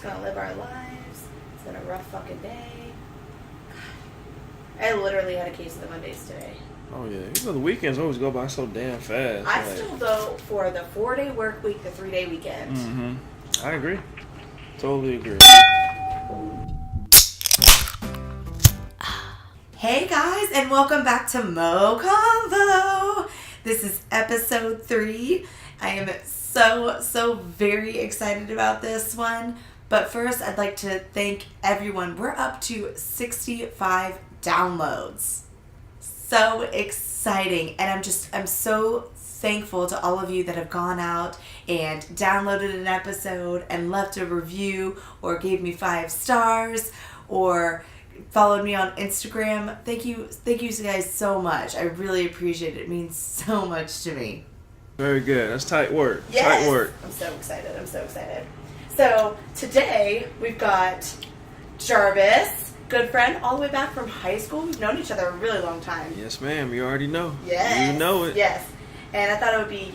gonna live our lives. It's been a rough fucking day. I literally had a case of the Mondays today. Oh yeah, the weekends always go by so damn fast. I still go for the 4-day work week, the 3-day weekend. Mm-hmm. I agree. Totally agree. Hey guys, and welcome back to Moe Convo. This is episode 3. I am so very excited about this one. But first, I'd like to thank everyone. We're up to 65 downloads. So exciting. And I'm so thankful to all of you that have gone out and downloaded an episode and left a review or gave me 5 stars or followed me on Instagram. Thank you guys so much. I really appreciate it. It means so much to me. Very good. That's tight work. Yes. Tight work. I'm so excited. So today we've got Jarvis, good friend, all the way back from high school. We've known each other a really long time. Yes, ma'am. You already know. Yes. You know it. Yes. And I thought it would be,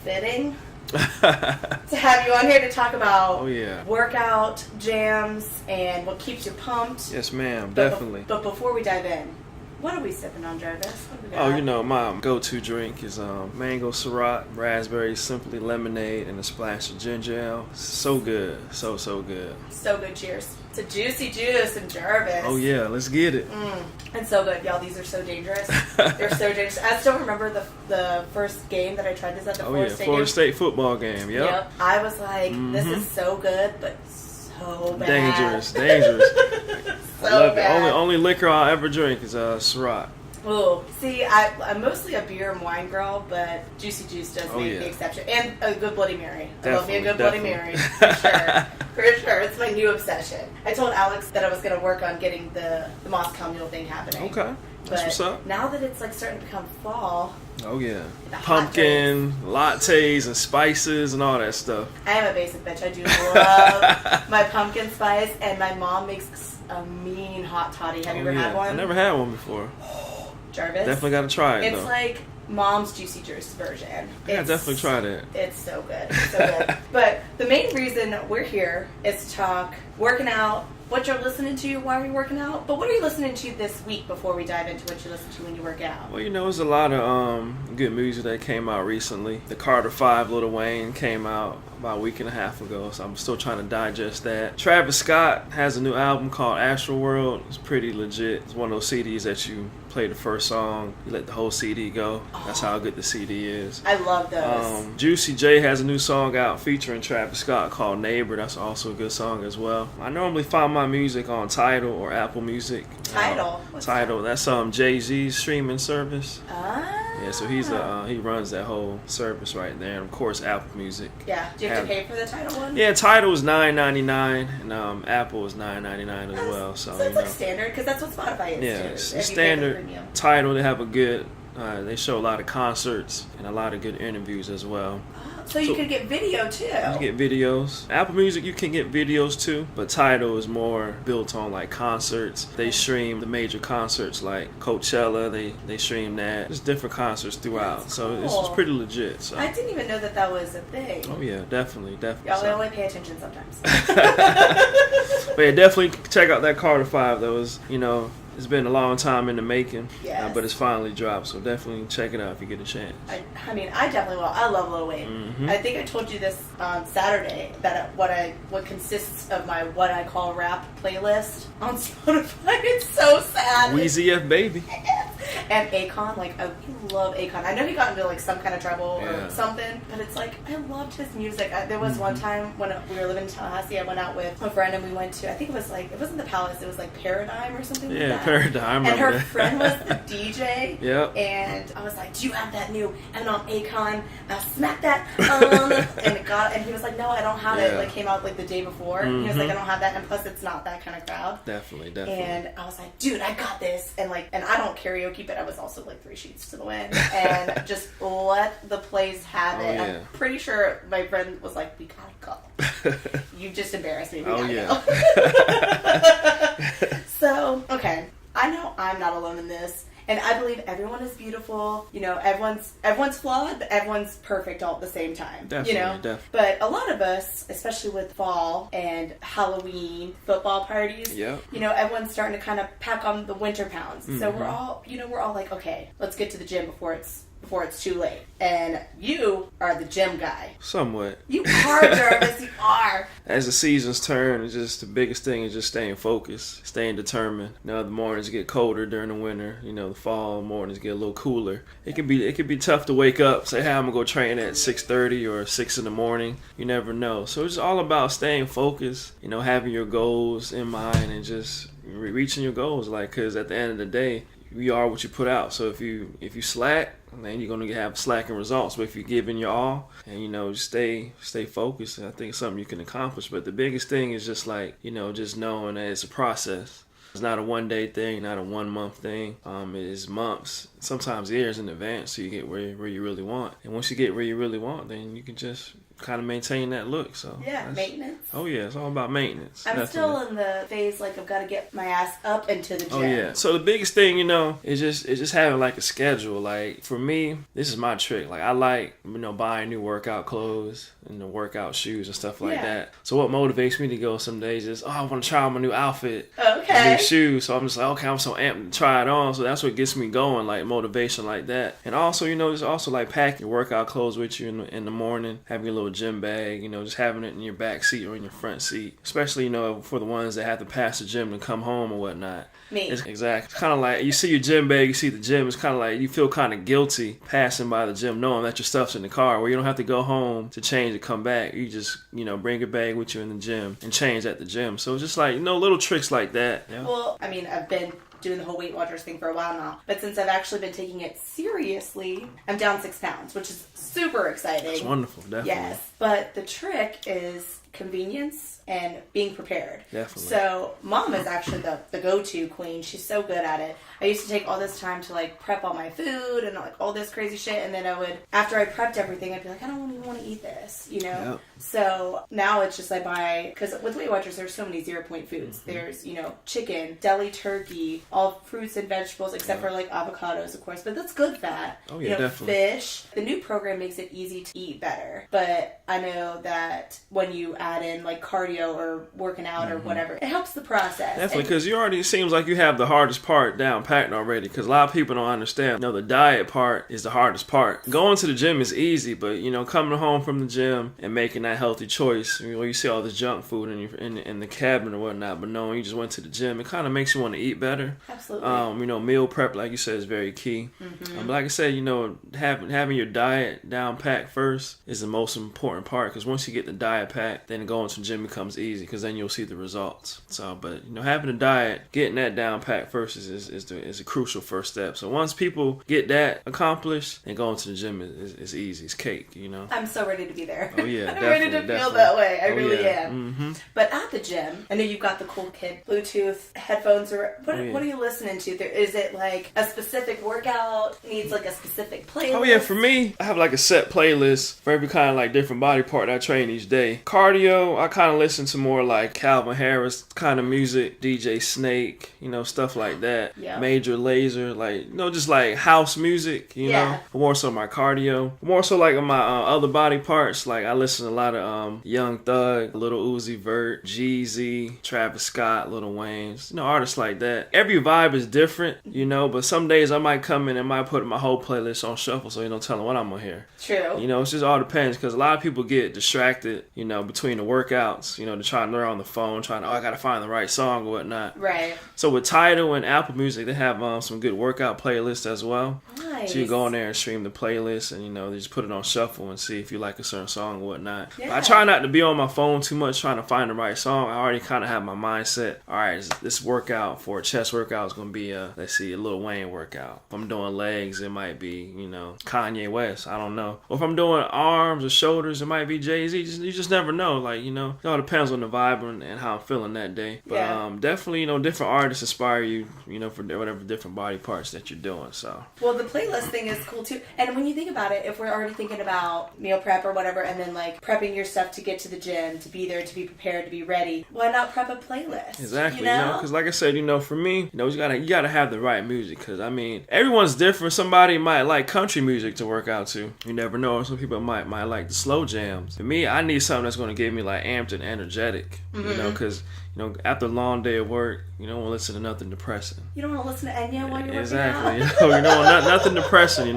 fitting to have you on here to talk about workout jams and what keeps you pumped. Yes, ma'am. Definitely. But before we dive in, what are we sipping on, Jarvis? What do we got? My go-to drink is mango Ciroc, raspberry simply lemonade, and a splash of ginger ale. So good. So good. So good. Cheers to Juicy Juice and Jarvis. Oh, yeah. Let's get it. It's so good. Y'all, these are so dangerous. They're so dangerous. I still remember the first game that I tried this at, the Florida State football game. Yep. I was like, this is so good, but so bad. Dangerous. So I love bad. it. Only liquor I'll ever drink is Ciroc. Oh, see, I'm mostly a beer and wine girl, but Juicy Juice does make the exception. And a good Bloody Mary. I love me a good Bloody Mary, for sure. For sure. It's my new obsession. I told Alex that I was going to work on getting the Moscow Mule thing happening. Okay. That's what's up. Now that it's starting to become fall. Oh, yeah. Pumpkin, lattes, and spices, and all that stuff. I am a basic bitch. I do love my pumpkin spice, and my mom makes a mean hot toddy. Have you ever had one? I never had one before. Jarvis? Definitely got to try it, It's like mom's Juicy Juice version. Yeah, definitely tried it. It's so good. It's so good. But the main reason we're here is to talk working out, what you're listening to, why are you working out, but what are you listening to this week before we dive into what you listen to when you work out? Well, there's a lot of good music that came out recently. The Carter 5 Lil Wayne came out about a week and a half ago, so I'm still trying to digest that. Travis Scott has a new album called Astral World. It's pretty legit. It's one of those CDs that you play the first song, you let the whole CD go. That's how good the CD is. I love those. Juicy J has a new song out featuring Travis Scott called Neighbor. That's also a good song as well. I normally find my music on Tidal or Apple Music. Tidal? Tidal. That's Jay-Z's streaming service. Yeah, so he runs that whole service right there. And of course, Apple Music. Yeah. Do you have to pay for the Tidal one? Yeah, Tidal is $9.99 and Apple is $9.99 as well. So it's like standard, because that's what Spotify is. Yeah, too, it's standard. Tidal, they have a good. They show a lot of concerts and a lot of good interviews as well. So you can get video too. You can get videos. Apple Music, you can get videos too, but Tidal is more built on like concerts. They stream the major concerts like Coachella. They stream that. There's different concerts throughout, That's so cool. it's pretty legit. So. I didn't even know that was a thing. Oh yeah, definitely. Y'all only pay attention sometimes. But yeah, definitely check out that Carter 5. That was, it's been a long time in the making, but it's finally dropped, so definitely check it out if you get a chance. I mean, I definitely will. I love Lil Wayne. Mm-hmm. I think I told you this on Saturday, that what consists of my what I call rap playlist on Spotify. It's so sad. Weezy F Baby. And Akon, I love Akon. I know he got into some kind of trouble or something, but it's I loved his music. There was one time when we were living in Tallahassee, I went out with a friend and we went to, I think it was it wasn't the Palace, it was Paradigm or something like that. Paradigm. And her friend was the DJ. Yep. And I was like, do you have that new Akon? Smack that on. And he was like, no, I don't have it. Came out the day before. Mm-hmm. He was like, I don't have that, and plus it's not that kind of crowd. Definitely. And I was like, dude, I got this. And I don't karaoke, but I was also 3 sheets to the wind, and just let the place have it. I'm pretty sure my friend was like, we gotta go. You just embarrassed me. We gotta go. So, okay. I know I'm not alone in this, And I believe everyone is beautiful. You know, everyone's flawed, but everyone's perfect all at the same time. Definitely, you know? definitely. But a lot of us, especially with fall and Halloween football parties, Yep. you know, everyone's starting to kind of pack on the winter pounds. So we're all like, okay, let's get to the gym before it's too late. And you are the gym guy. Somewhat. You are, Jarvis. You are. As the seasons turn, it's just the biggest thing is just staying focused, staying determined. You know, the mornings get colder during the winter. You know, the fall mornings get a little cooler. It can be tough to wake up, say, hey, I'm gonna go train at 6:30 or 6 in the morning. You never know. So it's all about staying focused. You know, having your goals in mind and just reaching your goals. Like, cause at the end of the day, you are what you put out. So if you slack, then you're gonna have slacking results. But if you give in your all and, you know, just stay focused, I think it's something you can accomplish. But the biggest thing is just like, you know, just knowing that it's a process. It's not a one-day thing, not a one-month thing. It is months, sometimes years in advance, so you get where you really want. And once you get where you really want, then you can just kind of maintain that look. So yeah, maintenance. Oh yeah, it's all about maintenance. I'm definitely. Still in the phase like I've got to get my ass up into the gym. Oh yeah. So the biggest thing, you know, is just having like a schedule. Like for me, this is my trick. Like I like, you know, buying new workout clothes and the workout shoes and stuff like that. So what motivates me to go some days is, I want to try on my new outfit, okay, new shoes. So I'm just like, okay, I'm so amped to try it on. So that's what gets me going, like motivation like that. And also, you know, there's also like packing your workout clothes with you in the morning, having your little gym bag, you know, just having it in your back seat or in your front seat, especially, you know, for the ones that have to pass the gym to come home or whatnot. Me. Exactly. It's kind of like you see your gym bag, you see the gym. It's kind of like you feel kind of guilty passing by the gym knowing that your stuff's in the car, where you don't have to go home to change and come back. You just, you know, bring your bag with you in the gym and change at the gym. So it's just like, you know, little tricks like that. Yeah. Well, I mean, I've been doing the whole Weight Watchers thing for a while now, but since I've actually been taking it seriously, I'm down 6 pounds, which is super exciting. It's wonderful, definitely. Yes, but the trick is convenience and being prepared. Definitely. So Mom is actually the go-to queen. She's so good at it. I used to take all this time to like prep all my food and like all this crazy shit, and then I would, after I prepped everything, I'd be like, I don't even want to eat this, you know? Yep. So now it's just I buy, because with Weight Watchers there's so many 0-point foods. Mm-hmm. There's, you know, chicken, deli turkey, all fruits and vegetables except for like avocados, of course, but that's good fat. Oh yeah, you know, definitely. Fish. The new program makes it easy to eat better, but I know that when you add in like cardio or working out or whatever, it helps the process. Definitely, because you already, it seems like you have the hardest part down packed already, because a lot of people don't understand. You know, the diet part is the hardest part. Going to the gym is easy, but, you know, coming home from the gym and making that healthy choice, you know, you see all this junk food in the cabinet or whatnot, but knowing you just went to the gym, it kind of makes you want to eat better. Absolutely. You know, meal prep, like you said, is very key. But like I said, you know, having your diet down packed first is the most important part, because once you get the diet packed, then going to the gym becomes easy, because then you'll see the results. So, but, you know, having a diet, getting that down packed first is a crucial first step. So once people get that accomplished, then going to the gym is easy. It's cake, you know. I'm so ready to be there. Oh yeah, I'm ready to feel that way. I really am. Mm-hmm. But at the gym, I know you've got the cool kid Bluetooth headphones. Or what are you listening to? Is it like a specific workout? Needs like a specific playlist? Oh yeah, for me, I have like a set playlist for every kind of like different body part that I train each day. Cardio, I kind of listen to more like Calvin Harris kind of music, DJ Snake, you know, stuff like that. Yeah. Major Lazer, like, you know, just like house music, you know. More so my cardio. More so like my other body parts, like I listen to a lot of Young Thug, Lil Uzi Vert, Jeezy, Travis Scott, Lil Wayne, you know, artists like that. Every vibe is different, you know, but some days I might come in and might put my whole playlist on shuffle, so you don't tell them what I'm gonna hear. True. You know, it just all depends, because a lot of people get distracted, you know, between the workouts, you know, they're trying, they're on the phone trying to, I gotta find the right song or whatnot. Right. So with Tidal and Apple Music, they have some good workout playlists as well. Nice. So you go in there and stream the playlist, and, you know, they just put it on shuffle and see if you like a certain song or whatnot. Yeah. But I try not to be on my phone too much trying to find the right song. I already kind of have my mindset. All right, this workout for a chest workout is going to be a Lil Wayne workout. If I'm doing legs, it might be, you know, Kanye West. I don't know. Or if I'm doing arms or shoulders, it might be Jay-Z. You just never know. like, it all depends on the vibe and how I'm feeling that day. But definitely, different artists inspire you, for whatever different body parts that you're doing. So well, the playlist thing is cool too. And when you think about it, if we're already thinking about meal prep or whatever, and then like prepping your stuff to get to the gym, to be there, to be prepared, to be ready, why not prep a playlist? Exactly. Because like I said, for me, you gotta have the right music. Because I mean, everyone's different. Somebody might like country music to work out to. You never know. Some people might like the slow jams. For me, I need something that's going to get me like amped and energetic. Because after a long day of work, you don't want to listen to nothing depressing. You don't want to listen to Enya while you're working out? Exactly. You don't want nothing depressing.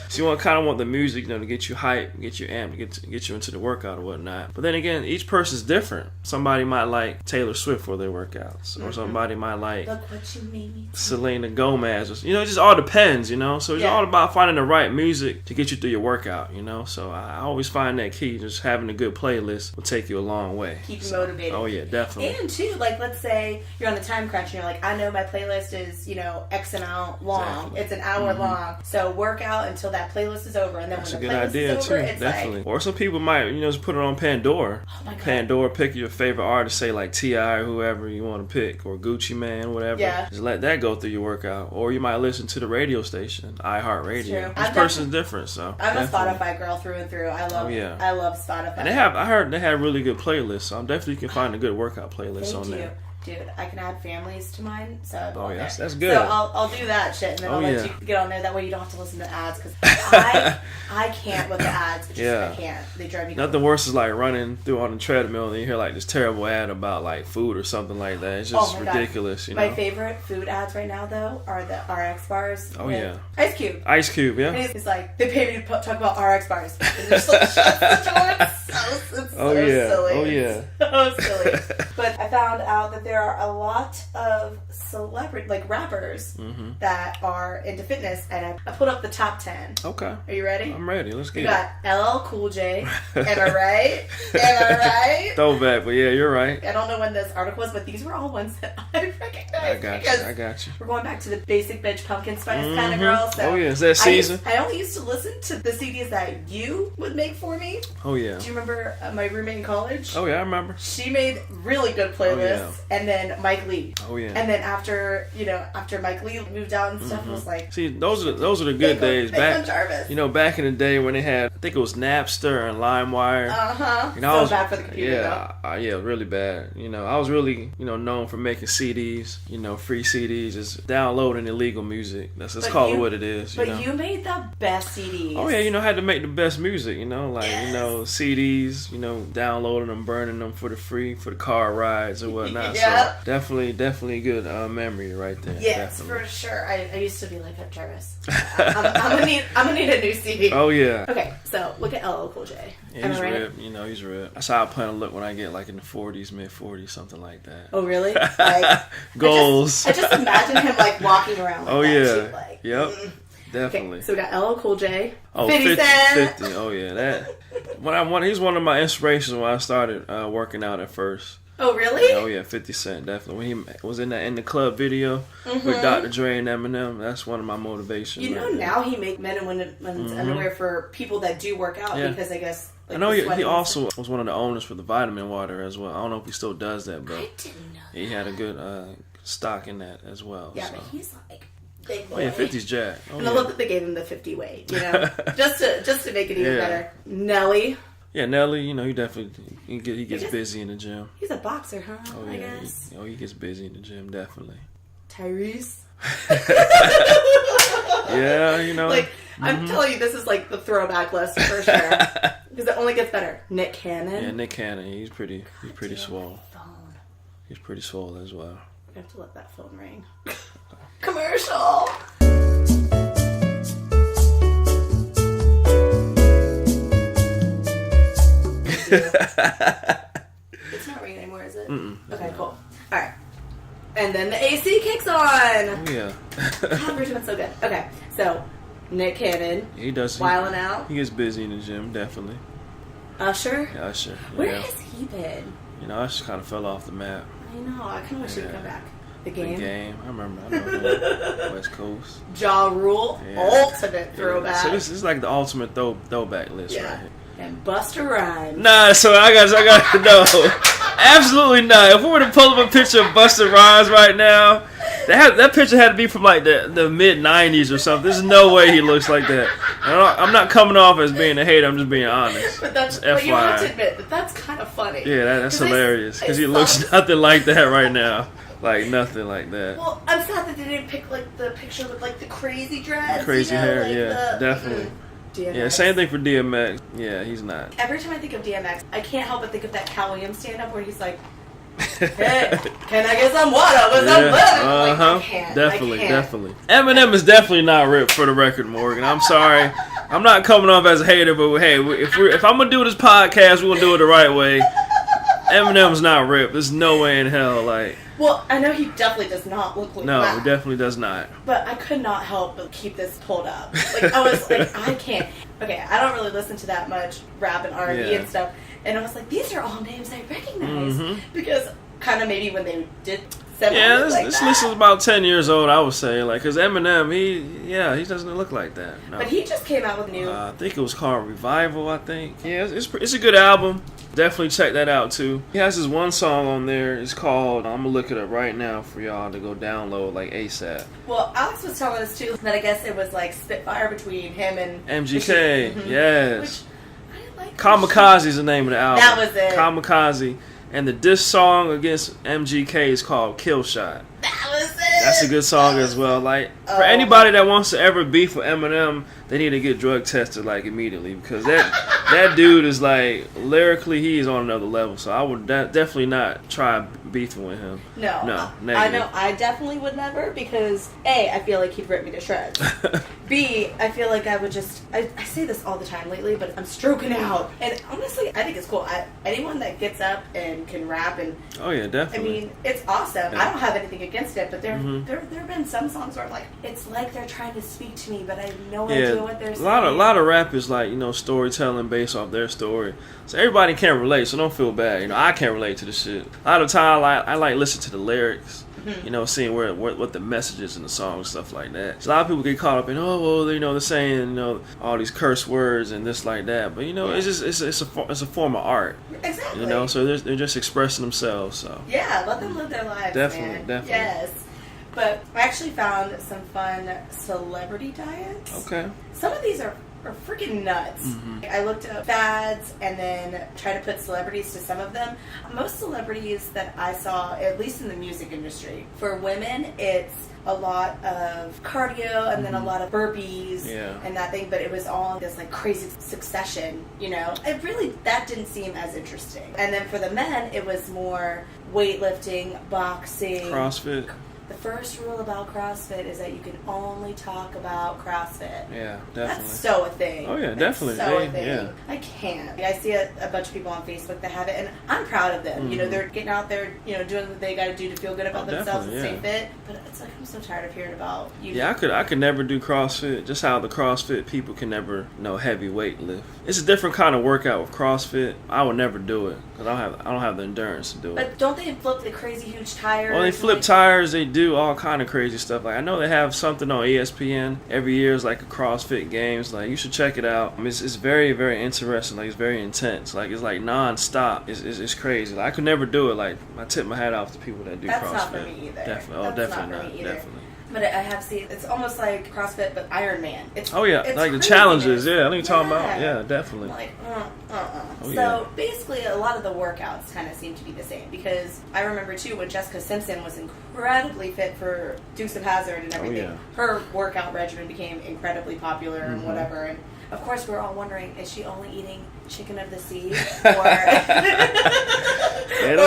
So you kind of want the music, to get you hyped, get you amped, get you into the workout or whatnot. But then again, each person's different. Somebody might like Taylor Swift for their workouts, or somebody might like Look what you made me do. Selena Gomez. It just all depends. So it's all about finding the right music to get you through your workout. So I always find that key. Just having a good playlist will take you a long way. Keep you motivated. Oh yeah, definitely. And too, like let's say you're on the time crunch and you're like, I know my playlist is X amount long. Exactly. It's an hour long. So work out until that playlist is over, and then that's when a the good playlist idea is over, too. it's Definitely. like, or some people might just put it on Pandora. Oh my God. Pandora, pick your favorite artist, say like T.I. or whoever you want to pick, or Gucci Mane, whatever. Yeah. Just let that go through your workout. Or you might listen to the radio station, iHeartRadio. Each person's different, so I'm definitely. a Spotify girl through and through. I love Spotify. And I heard they have really good playlists, so I'm definitely can find a good workout playlist on there. Dude, I can add families to mine, so that's good. So I'll do that shit, and then I'll let you get on there. That way you don't have to listen to ads, because I can't with the ads. I can't. They drive me crazy. Nothing worse is like running through on the treadmill and you hear like this terrible ad about like food or something like that. It's just ridiculous. My favorite food ads right now though are the RX bars. Oh yeah, Ice Cube. Ice Cube, yeah. And he's like, they pay me to talk about RX bars. And they're just like, shut the door. It's so silly. Oh yeah. It's so silly. But I found out that there are a lot of celebrity, like rappers, that are into fitness, and I put up the top 10. Okay. Are you ready? I'm ready. Let's get it. We got LL Cool J. Am I right? Am I right? Throwback, but yeah, you're right. I don't know when this article was, but these were all ones that I recognized. I got you. We're going back to the Basic Bitch pumpkin spice kind of girl. So oh yeah, is that season? I only used to listen to the CDs that you would make for me. Oh yeah. Do you remember my roommate in college? Oh yeah, I remember. She made really good playlists, and then Mike Lee. Oh yeah. And then after Mike Lee moved out and stuff, was like, see, those are the good days back. Jarvis. Back in the day when they had, I think it was Napster and LimeWire. So bad for the computer. Yeah, really bad. I was really known for making CDs. Free CDs, just downloading illegal music. Let's call it what it is. But you made the best CDs. Oh yeah, I had to make the best music. CDs. Downloading them, burning them for the car rides or whatnot. Yeah. So definitely good memory right there. Yes, definitely. for sure. I used to be like that, Jarvis. I'm gonna need a new CD. Oh yeah. Okay, so look at LL Cool J. Yeah, he's ripped. He's ripped. That's how I plan to look when I get like in the 40s, mid 40s, something like that. Oh really? Like goals. I just imagine him like walking around. Like that, yeah. Like, yep. Definitely. Okay, so we got LL Cool J. Oh, 50 Cent. 50. Oh yeah, that. He's one of my inspirations when I started working out at first. Oh really? Oh yeah, 50 Cent definitely. When he was in the club video with Dr. Dre and Eminem, that's one of my motivations. Now he make men and women's underwear for people that do work out because I guess. Like I know he also was one of the owners for the vitamin water as well. I don't know if he still does that, but I didn't know that. He had a good stock in that as well. Yeah, so. but he's like big boy. Oh yeah, 50's jacked. Oh, and I love that they gave him the 50 weight, just to make it even better. Nelly. Yeah, Nelly, he definitely he gets busy in the gym. He's a boxer, huh? Oh, I guess. He gets busy in the gym, definitely. Tyrese. Yeah, Like, I'm telling you, this is like the throwback list for sure. Because it only gets better. Nick Cannon. Yeah, Nick Cannon. He's pretty swole. He's pretty swole as well. I have to let that phone ring. Commercial. It's not ringing anymore, is it? Okay, cool. All right. And then the AC kicks on. Oh, yeah. God, we're doing so good. Okay, so Nick Cannon. He does. Wilding out. He gets busy in the gym, definitely. Usher? Yeah, Usher. Where has he been? Usher kind of fell off the map. I know. I kind of wish he'd come back. The Game. I remember him. West Coast. Ja Rule. Yeah. Ultimate throwback. So this is like the ultimate throwback list right here. and Busta Rhymes. Nah, so I got no, absolutely not. If we were to pull up a picture of Busta Rhymes right now, that picture had to be from like the mid '90s or something. There's no way he looks like that. I'm not coming off as being a hater. I'm just being honest. But you have to admit that's kind of funny. Yeah, that's hilarious because he looks nothing like that right now. Like nothing like that. Well, I'm sad that they didn't pick like the picture with like the crazy dreads. Crazy hair, like yeah, definitely. DMX. Yeah, same thing for DMX. Yeah, he's not. Every time I think of DMX, I can't help but think of that Cal Williams stand-up where he's like, "Hey, can I get some water with some butter?" Like, I can't. Definitely. Eminem is definitely not ripped, for the record, Morgan. I'm sorry. I'm not coming off as a hater, but hey, if I'm gonna do this podcast, we're gonna do it the right way. Eminem's not ripped. There's no way in hell, like. Well, I know he definitely does not look like that. No, he definitely does not. But I could not help but keep this pulled up. Like, I was like, I can't. Okay, I don't really listen to that much rap and R&B and stuff. And I was like, these are all names I recognize. Because kind of maybe when they did this list is about 10 years old, I would say. Like, because Eminem, he doesn't look like that. No. But he just came out with new. I think it was called Revival, I think. Yeah, it's a good album. Definitely check that out, too. He has this one song on there. It's called, I'm going to look it up right now for y'all to go download, like, ASAP. Well, Alex was telling us, too, that I guess it was, like, Spitfire between him and MGK. Yes. Which, I didn't like. Kamikaze is the name of the album. That was it. Kamikaze. And the diss song against MGK is called Kill Shot. That was it. That's a good song as well. Like, for anybody that wants to ever beef with Eminem, they need to get drug tested, like, immediately. Because that dude is, like, lyrically, he is on another level. So I would definitely not try beefing with him. No. Negative. I know. I definitely would never because, A, I feel like he'd rip me to shreds. B, I feel like I would just... I say this all the time lately, but I'm stroking out. And honestly, I think it's cool. Anyone that gets up and can rap and... Oh, yeah, definitely. I mean, it's awesome. Yeah. I don't have anything against it, but there have been some songs where I'm like, it's like they're trying to speak to me, but I have no idea what they're saying. A lot of rap is like, storytelling based off their story. So everybody can't relate, so don't feel bad. I can't relate to the shit. A lot of time I like listen to the lyrics. Seeing what the messages in the song and stuff like that. So a lot of people get caught up in they're saying all these curse words and this like that, but it's a form of art. Exactly. So they're just expressing themselves. So let them live their lives. Definitely. Yes. But I actually found some fun celebrity diets. Okay. Some of these are freaking nuts. I looked up fads and then tried to put celebrities to some of them. Most celebrities that I saw, at least in the music industry, for women, it's a lot of cardio and then a lot of burpees and that thing, but it was all in this like crazy succession, It really, that didn't seem as interesting. And then for the men, it was more weightlifting, boxing, CrossFit. The first rule about CrossFit is that you can only talk about CrossFit. Yeah, definitely. That's so a thing. Oh, yeah, definitely. That's so a thing. Yeah. I can't. I see a bunch of people on Facebook that have it, and I'm proud of them. They're getting out there, doing what they got to do to feel good about themselves and stay fit. But it's like, I'm so tired of hearing about you. Yeah, I could never do CrossFit. Just how the CrossFit people can never heavy weight lift. It's a different kind of workout with CrossFit. I would never do it because I don't have the endurance to do it. But don't they flip the crazy huge tires? Well, they flip tires. They do all kind of crazy stuff. Like I know they have something on ESPN every year. It's like a CrossFit Games. Like you should check it out. It's very, very interesting. Like it's very intense. Like it's like non-stop. It's crazy. Like, I could never do it. Like I tip my hat off to people that do CrossFit. That's not for me either. Definitely not. Definitely. But I have seen, it's almost like CrossFit, but Iron Man. It's like the challenges. Yeah, I know what you're talking about. Yeah, definitely. Like, So basically, a lot of the workouts kind of seem to be the same because I remember too when Jessica Simpson was incredibly fit for Dukes of Hazzard and everything. Her workout regimen became incredibly popular and whatever. And of course, we're all wondering: is she only eating chicken of the sea, or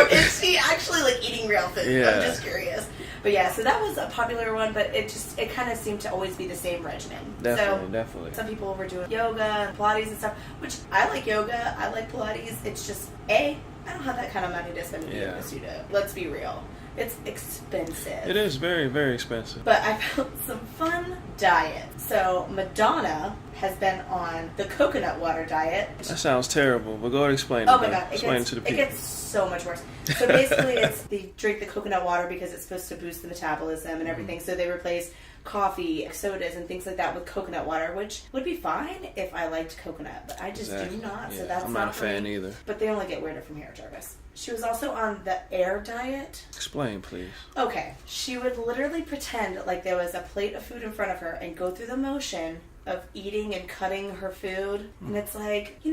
is she actually like eating real food? Yeah. I'm just curious. But yeah, so that was a popular one, but it kind of seemed to always be the same regimen. Definitely. Some people were doing yoga and Pilates and stuff, which I like yoga, I like Pilates. It's just, I don't have that kind of money to spend in a yoga studio. Let's be real. It's expensive. It is very, very expensive. But I found some fun diets. So Madonna has been on the coconut water diet. That sounds terrible, but go ahead and explain it. Oh my God. Explain it to the people. It gets so much worse. So basically they drink the coconut water because it's supposed to boost the metabolism and everything. So they replace coffee, sodas, and things like that with coconut water, which would be fine if I liked coconut, but I just do not. Yeah, so that's I'm not a fan either. But they only get weirder from here, Jarvis. She was also on the air diet. Explain, please. Okay. She would literally pretend like there was a plate of food in front of her and go through the motion of eating and cutting her food. And it's like, I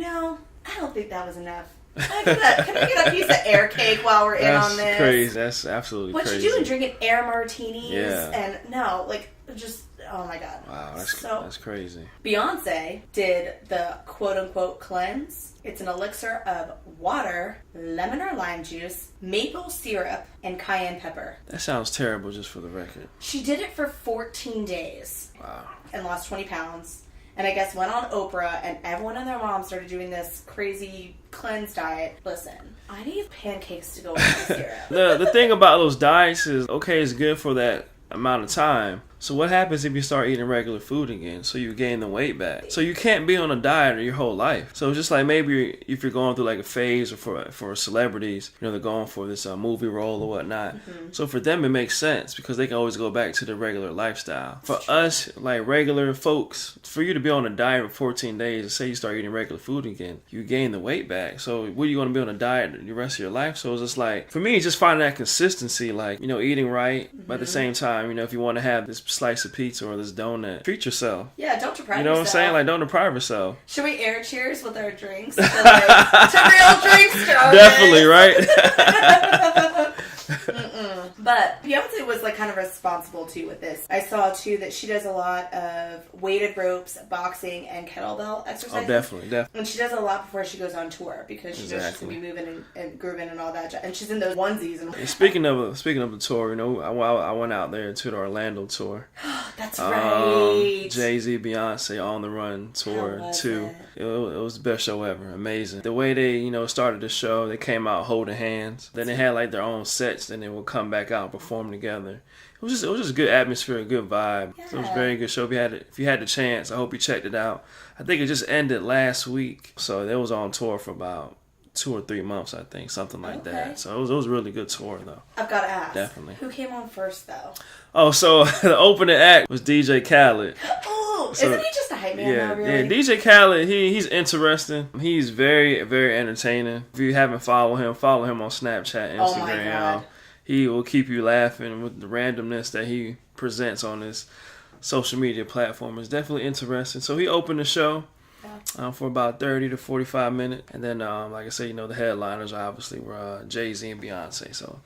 don't think that was enough. Can I get a piece of air cake while we're in on this? That's crazy. That's absolutely crazy. What you doing? Drinking air martinis? Yeah. And no, just, oh my God. Wow, that's crazy. Beyonce did the quote-unquote cleanse. It's an elixir of water, lemon or lime juice, maple syrup, and cayenne pepper. That sounds terrible, just for the record. She did it for 14 days. Wow. And lost 20 pounds. And I guess went on Oprah, and everyone and their mom started doing this crazy cleanse diet. Listen, I need pancakes to go with my syrup. The thing about those diets is, okay, it's good for that amount of time. So what happens if you start eating regular food again? So you gain the weight back. So you can't be on a diet your whole life. So it's just like maybe if you're going through like a phase, or for celebrities, they're going for this movie role or whatnot. Mm-hmm. So for them it makes sense because they can always go back to their regular lifestyle. For us, like regular folks, for you to be on a diet for 14 days and say you start eating regular food again, you gain the weight back. So what are you going to be on a diet the rest of your life? So it's just like, for me, it's just finding that consistency, like, eating right, but at the same time, if you want to have this slice of pizza or this donut, treat yourself. Yeah, don't deprive yourself. You know what I'm saying? Like, don't deprive yourself. Should we air cheers with our drinks? To real drinks, Jarvis. Definitely, right? But Beyonce was like kind of responsible too with this. I saw too that she does a lot of weighted ropes, boxing, and kettlebell exercises. Oh, definitely. And she does a lot before she goes on tour because she knows she's gonna be moving and grooving and all that. And she's in those onesies. And speaking of the tour, I went out there to the Orlando tour. That's right. Jay-Z, Beyonce on the Run tour too. It was the best show ever. Amazing. The way they started the show, they came out holding hands. Then they had like their own sets. Then they would come back out and perform together. It was just a good atmosphere, a good vibe. Yeah. So it was a very good show. If you had the chance, I hope you checked it out. I think it just ended last week. So they was on tour for about 2 or 3 months, I think, something like that. So it was a really good tour, though. I've got to ask. Definitely. Who came on first, though? Oh, so the opening act was DJ Khaled. Oh, isn't he just a hype man now, really? Yeah, DJ Khaled, he's interesting. He's very, very entertaining. If you haven't followed him on Snapchat, Instagram. Oh, my God. He will keep you laughing with the randomness that he presents on his social media platform. It's definitely interesting. So he opened the show for about 30 to 45 minutes. And then, like I said, the headliners obviously were Jay-Z and Beyonce. So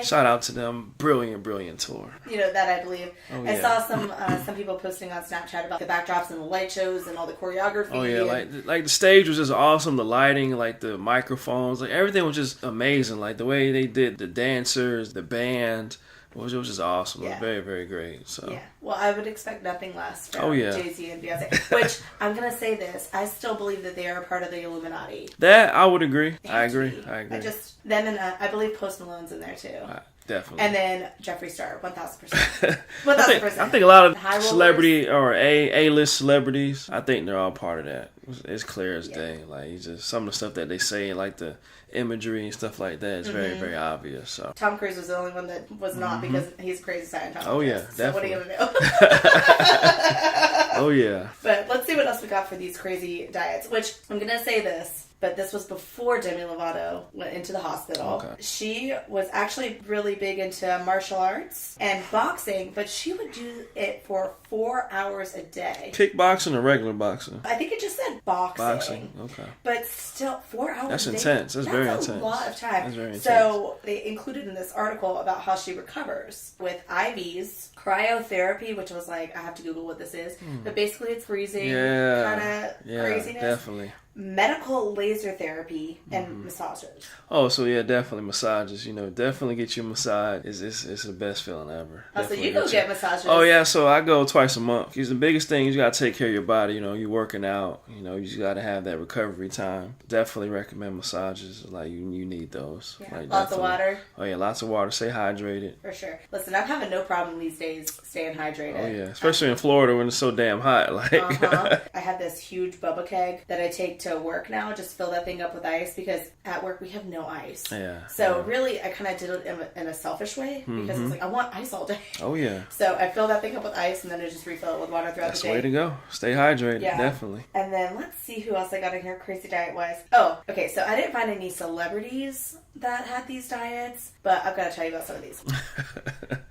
shout out to them. Brilliant, brilliant tour. That I believe. Oh, I saw some people posting on Snapchat about the backdrops and the light shows and all the choreography. Oh, yeah. Like the stage was just awesome. The lighting, like the microphones, like everything was just amazing. Like the way they did the dancers, the band. It was just awesome. Yeah. It was very, very great. So. Yeah. Well, I would expect nothing less from Jay-Z and Beyonce. Which, I'm going to say this, I still believe that they are a part of the Illuminati. That, I would agree. I agree. Them and I believe Post Malone's in there too. Definitely. And then Jeffree Star, 1,000%. 1,000%. I think a lot of celebrity or A-list celebrities, I think they're all part of that. It's clear as day. Like, just some of the stuff that they say, like the imagery and stuff like that is very, very obvious. So Tom Cruise was the only one that was not because he's crazy Scientologist. Oh yeah, definitely. So what are you gonna do? Oh yeah. But let's see what else we got for these crazy diets. Which I'm gonna say this, but this was before Demi Lovato went into the hospital. Okay. She was actually really big into martial arts and boxing, but she would do it for 4 hours a day. Kickboxing or regular boxing? I think it just said boxing. Boxing, okay. But still, 4 hours That's a day. Intense. That's very intense. That's a lot of time. That's very intense. So they included in this article about how she recovers with IVs, cryotherapy, which was like, I have to Google what this is, but basically it's freezing kind of craziness. Definitely. Medical laser therapy and massages. Oh, so yeah, definitely massages. Definitely get you a massage. It's the best feeling ever. Oh, so you go get massages? Oh yeah, so I go twice a month. Because the biggest thing is you gotta take care of your body. You're working out. You just gotta have that recovery time. Definitely recommend massages. Like you need those. Yeah. Like, lots of water. Oh yeah, lots of water. Stay hydrated. For sure. Listen, I'm having no problem these days staying hydrated. Oh yeah, especially in Florida when it's so damn hot. Like I have this huge Bubba keg that I take to to work now, just fill that thing up with ice, because at work we have no ice. Yeah. So really, I kind of did it in a selfish way, because it's like, I want ice all day. Oh, yeah. So I fill that thing up with ice, and then I just refill it with water throughout the day. That's the way to go. Stay hydrated, definitely. And then let's see who else I got in here crazy diet-wise. Oh, okay, so I didn't find any celebrities that had these diets, but I've got to tell you about some of these.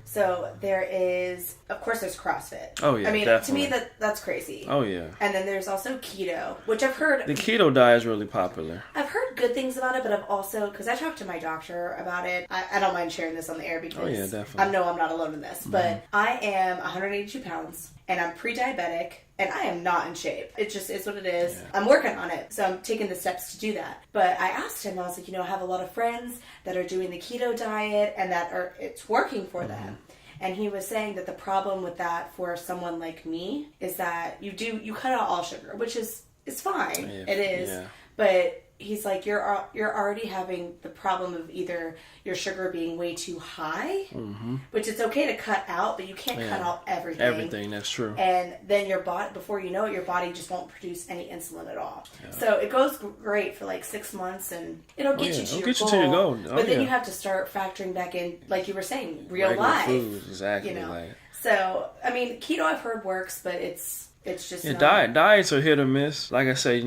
So there is, of course, there's CrossFit. Oh, yeah, I mean, definitely. to me, that's crazy. Oh, yeah. And then there's also keto, which I've heard... The keto diet is really popular. I've heard good things about it, but I've also... Because I talked to my doctor about it. I don't mind sharing this on the air because... Oh, yeah, definitely. I know I'm not alone in this. But I am 182 pounds, and I'm pre-diabetic, and I am not in shape. It just is what it is. Yeah. I'm working on it, so I'm taking the steps to do that. But I asked him, I was like, I have a lot of friends that are doing the keto diet, and it's working for them. And he was saying that the problem with that for someone like me is that you cut out all sugar, which is fine. Yeah, it is. Yeah. But he's like, you're already having the problem of either your sugar being way too high, which it's okay to cut out, but you can't cut out everything. Everything, that's true. And then your body, before you know it, your body just won't produce any insulin at all. Yeah. So it goes great for like 6 months, and it'll get you to your goal. But then you have to start factoring back in, like you were saying, real regular life. Food, exactly. So, I mean, keto I've heard works, but it's just diets are hit or miss. Like I say,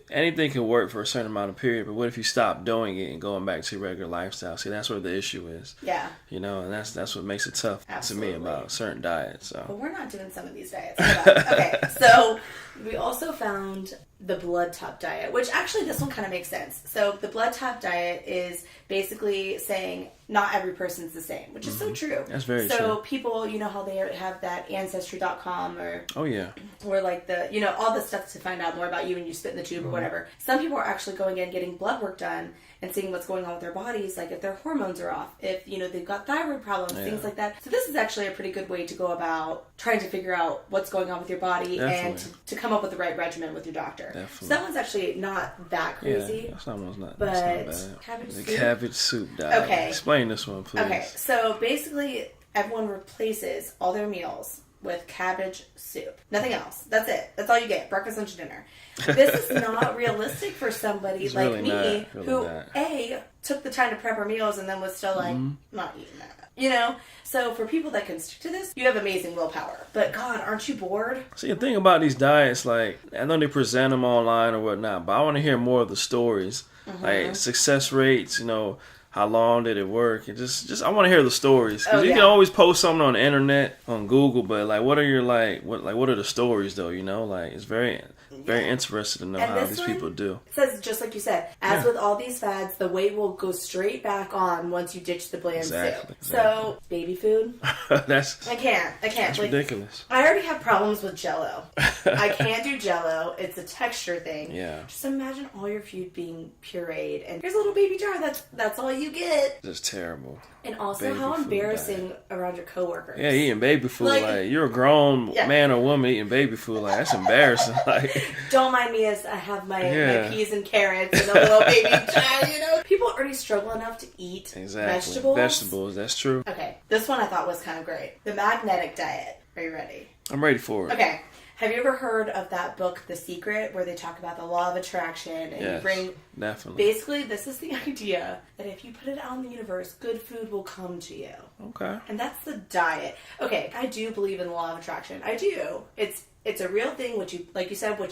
anything can work for a certain amount of period, but what if you stop doing it and going back to your regular lifestyle? See, that's where the issue is. Yeah. And that's what makes it tough to me about certain diets. So. But we're not doing some of these diets. Okay, so we also found the blood top diet, which actually this one kind of makes sense. So the blood top diet is basically saying not every person's the same, which is so true. That's very true. So people, how they have that ancestry.com or or like the all the stuff to find out more about you when you spit in the tube or whatever. Some people are actually going in getting blood work done and seeing what's going on with their bodies, like if their hormones are off, if they've got thyroid problems, things like that. So this is actually a pretty good way to go about trying to figure out what's going on with your body and to come up with the right regimen with your doctor. Definitely. So that one's actually not that crazy. Yeah, that one's not. But that's not bad. cabbage soup. Cabbage soup diet. Okay. Explain this one, please. Okay, so basically everyone replaces all their meals with cabbage soup. Nothing else. That's it. That's all you get. Breakfast, lunch, dinner. This is not realistic for somebody like really me who, not. took the time to prep our meals and then was still like, not eating that. So for people that can stick to this, you have amazing willpower. But God, aren't you bored? See, the thing about these diets, like, I know they present them online or whatnot, but I want to hear more of the stories. Like, success rates, how long did it work? And just I want to hear the stories. Because you can always post something on the internet, on Google, but, like, what are what are the stories, though, Like, it's very interested to know how these people do. It says, just like you said, as with all these fads, the weight will go straight back on once you ditch the bland soup. So, baby food? I can't. That's ridiculous. I already have problems with Jell-O. I can't do Jell-O. It's a texture thing. Yeah. Just imagine all your food being pureed, and here's a little baby jar. That's all you get. It's terrible. And also, baby how embarrassing around your coworkers. Yeah, eating baby food. Like you're a grown man or woman eating baby food. Like, that's embarrassing. Like, don't mind me as I have my peas and carrots and a little baby jar, People already struggle enough to eat vegetables. That's true. Okay, this one I thought was kind of great. The magnetic diet. Are you ready? I'm ready for it. Okay. Have you ever heard of that book, The Secret, where they talk about the law of attraction and you bring... definitely. Basically, this is the idea that if you put it out in the universe, good food will come to you. Okay. And that's the diet. Okay, I do believe in the law of attraction. I do. It's a real thing. What you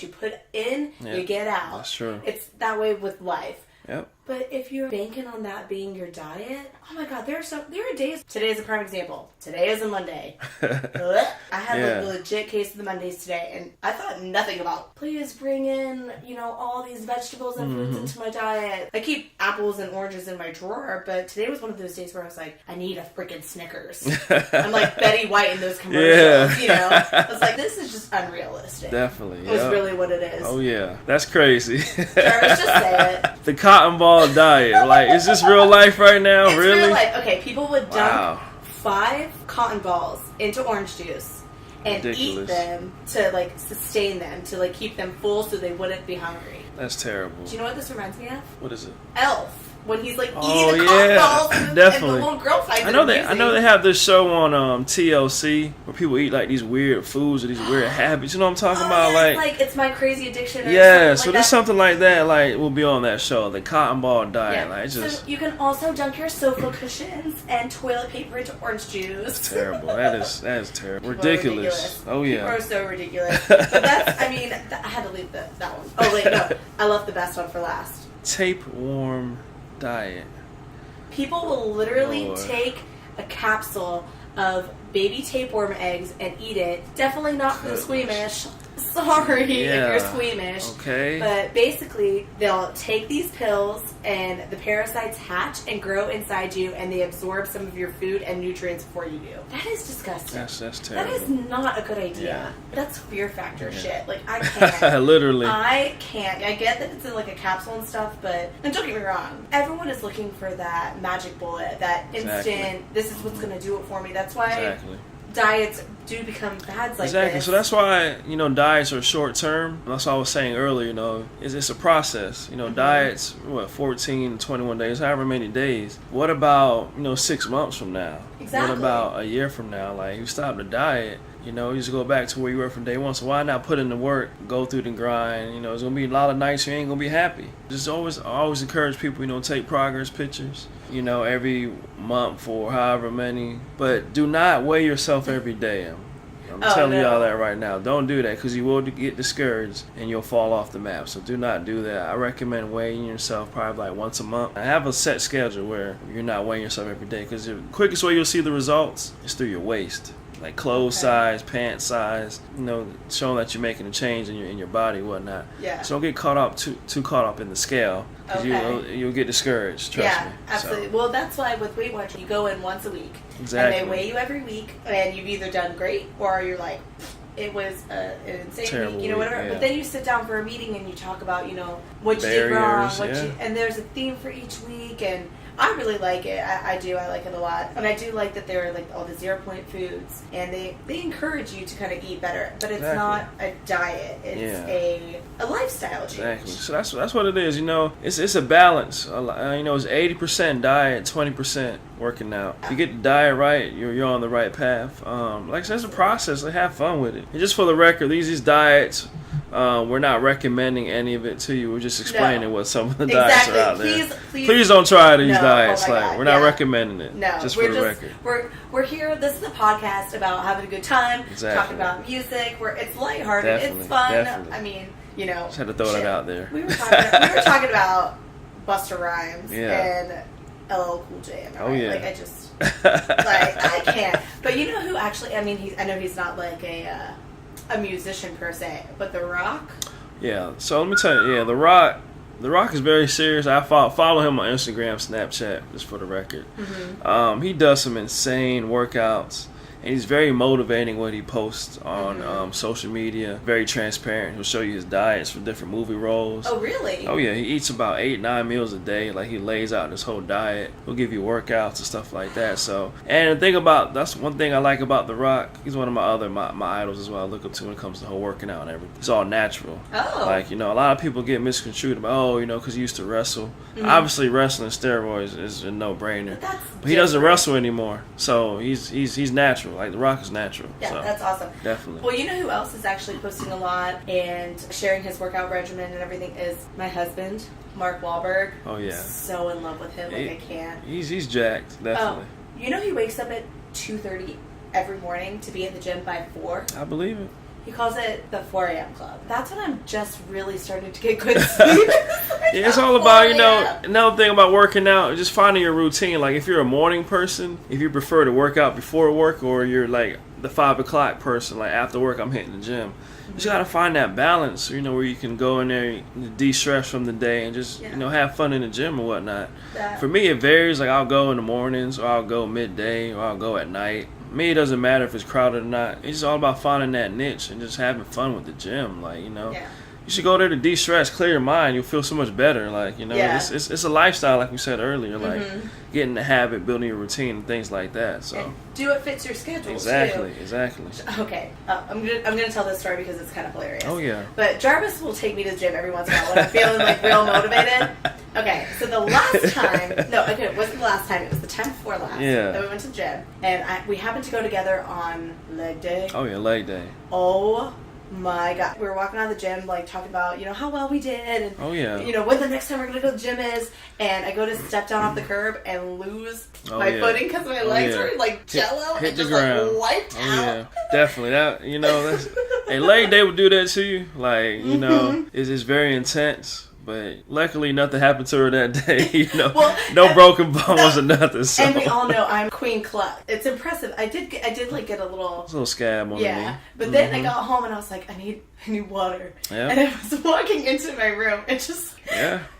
put in, you get out. That's true. It's that way with life. Yep. But if you're banking on that being your diet, oh my God, there are days. Today is a prime example. Today is a Monday. I had a legit case of the Mondays today, and I thought nothing about, please bring in, all these vegetables and fruits into my diet. I keep apples and oranges in my drawer, but today was one of those days where I was like, I need a freaking Snickers. I'm like Betty White in those commercials, I was like, this is just unrealistic. Definitely. It was really what it is. Oh yeah, that's crazy. Jarvis, just say it. The cotton ball diet. Like, is this real life right now? It's really? Real life. Okay, people would dump 5 cotton balls into orange juice and eat them to sustain them, to keep them full so they wouldn't be hungry. That's terrible. Do you know what this reminds me of? What is it? Elf. when he's like eating Oh, the yeah. cotton balls and Definitely. the little girl fights. I know they have this show on TLC where people eat like these weird foods or these weird habits. You know what I'm talking about? Yeah, like it's my crazy addiction. Or yeah, so like there's something like that. Like will be on that show, the cotton ball diet. Yeah. Like just so you can also dunk your sofa cushions and toilet paper into orange juice. That's terrible. That is terrible. Ridiculous. Oh yeah. People are so ridiculous. But that's, I mean, I had to leave that one. Oh wait, no, I left the best one for last. Tapeworm diet. People will literally Lord. take a capsule of baby tapeworm eggs and eat it. Definitely not for the squeamish. Sorry if you're squeamish. Okay. But basically, they'll take these pills and the parasites hatch and grow inside you and they absorb some of your food and nutrients before you do. That is disgusting. That's terrible. That is not a good idea. Yeah. That's fear factor shit. Like, I can't. Literally. I can't. I get that it's in like a capsule and stuff, but, and don't get me wrong, everyone is looking for that magic bullet, that instant, this is what's going to do it for me. That's why diets do become fads like this. So that's why, diets are short term. That's what I was saying earlier, it's a process. Diets, 14, 21 days, however many days. What about, 6 months from now? Exactly. What about a year from now? Like, you stop the diet, you just go back to where you were from day one. So why not put in the work, go through the grind? There's going to be a lot of nights you ain't going to be happy. Just always encourage people, take progress pictures, every month or however many. But do not weigh yourself every day. I'm telling y'all that right now. Don't do that because you will get discouraged and you'll fall off the map. So do not do that. I recommend weighing yourself probably like once a month. I have a set schedule where you're not weighing yourself every day because the quickest way you'll see the results is through your waist. Like clothes size, pant size, showing that you're making a change in your body, whatnot. Yeah. So don't get too caught up in the scale because you'll get discouraged. Trust me. Absolutely. So. Well, that's why with Weight Watchers, you go in once a week. Exactly. And they weigh you every week, and you've either done great or you're like, it was an insane terrible week, whatever. Yeah. But then you sit down for a meeting and you talk about, what you did wrong, and there's a theme for each week, and I really like it. I do. I like it a lot. And I do like that there are like all the 0-point foods and they encourage you to kind of eat better. But it's not a diet. It's a lifestyle change. Exactly. So that's what it is. It's a balance. It's 80% diet, 20% working out. If you get the diet right, you're on the right path. Like I said, it's a process. Like, have fun with it. And just for the record, these diets, we're not recommending any of it to you. We're just explaining what some of the diets are out there. Please don't try these diets. We're not recommending it. No, just for the record. We're here. This is a podcast about having a good time, talking about music. It's lighthearted. It's fun. Definitely. I mean, just had to throw that out there. We were talking about Busta Rhymes and LL Cool J. Like I just I can't. But you know who actually? I mean, I know he's not like a musician per se, but The Rock. Yeah. So let me tell you. Yeah, The Rock is very serious. I follow him on Instagram, Snapchat, just for the record. Mm-hmm. He does some insane workouts. And he's very motivating what he posts on social media. Very transparent. He'll show you his diets for different movie roles. Oh, really? Oh, yeah. He eats about 8-9 meals a day. Like, he lays out his whole diet. He'll give you workouts and stuff like that. So, and that's one thing I like about The Rock. He's one of my idols as well. I look up to when it comes to the whole working out and everything. It's all natural. Oh. Like, a lot of people get misconstrued about, because he used to wrestle. Mm-hmm. Obviously, wrestling steroids is a no-brainer. But he doesn't wrestle anymore. So, he's natural. Like, The Rock is natural. Yeah, so, that's awesome. Definitely. Well, you know who else is actually posting a lot and sharing his workout regimen and everything is my husband, Mark Wahlberg. Oh, yeah. So in love with him, I can't. He's jacked, definitely. He wakes up at 2:30 every morning to be at the gym by 4. I believe it. He calls it the 4 a.m. club. That's when I'm just really starting to get good sleep. Yeah, it's all about, another thing about working out, just finding your routine. Like, if you're a morning person, if you prefer to work out before work, or you're like the 5 o'clock person, like after work, I'm hitting the gym. You just got to find that balance, where you can go in there, de-stress from the day, and just, have fun in the gym or whatnot. For me, it varies. Like, I'll go in the mornings, or I'll go midday, or I'll go at night. Me, it doesn't matter if it's crowded or not. It's just all about finding that niche and just having fun with the gym. Like, you should go there to de-stress, clear your mind. You'll feel so much better. Like, you know, it's a lifestyle, like we said earlier. Like, getting the habit, building your routine, and things like that. So and do what fits your schedule. Exactly. Okay, I'm gonna tell this story because it's kind of hilarious. Oh yeah. But Jarvis will take me to the gym every once in a while when I'm feeling like real motivated. Okay, so the last time, it wasn't the last time. It was the time before last that we went to the gym, and we happened to go together on leg day. Oh yeah, leg day. Oh my God. We were walking out of the gym, like, talking about, you know, how well we did, and, you know, when the next time we're going to go to the gym is, and I go to step down off the curb and lose my footing because my legs were, like, jello hit and just, the ground. like, wiped out. Yeah, definitely. That, you know, that's, leg day would do that to you. Like, you know, it's very intense. But luckily, nothing happened to her that day. You know, no broken bones or nothing. So. And we all know I'm Queen Cluck. It's impressive. I did like get a little scab on the knee. But then I got home and I was like, I need water. Yeah. And I was walking into my room and just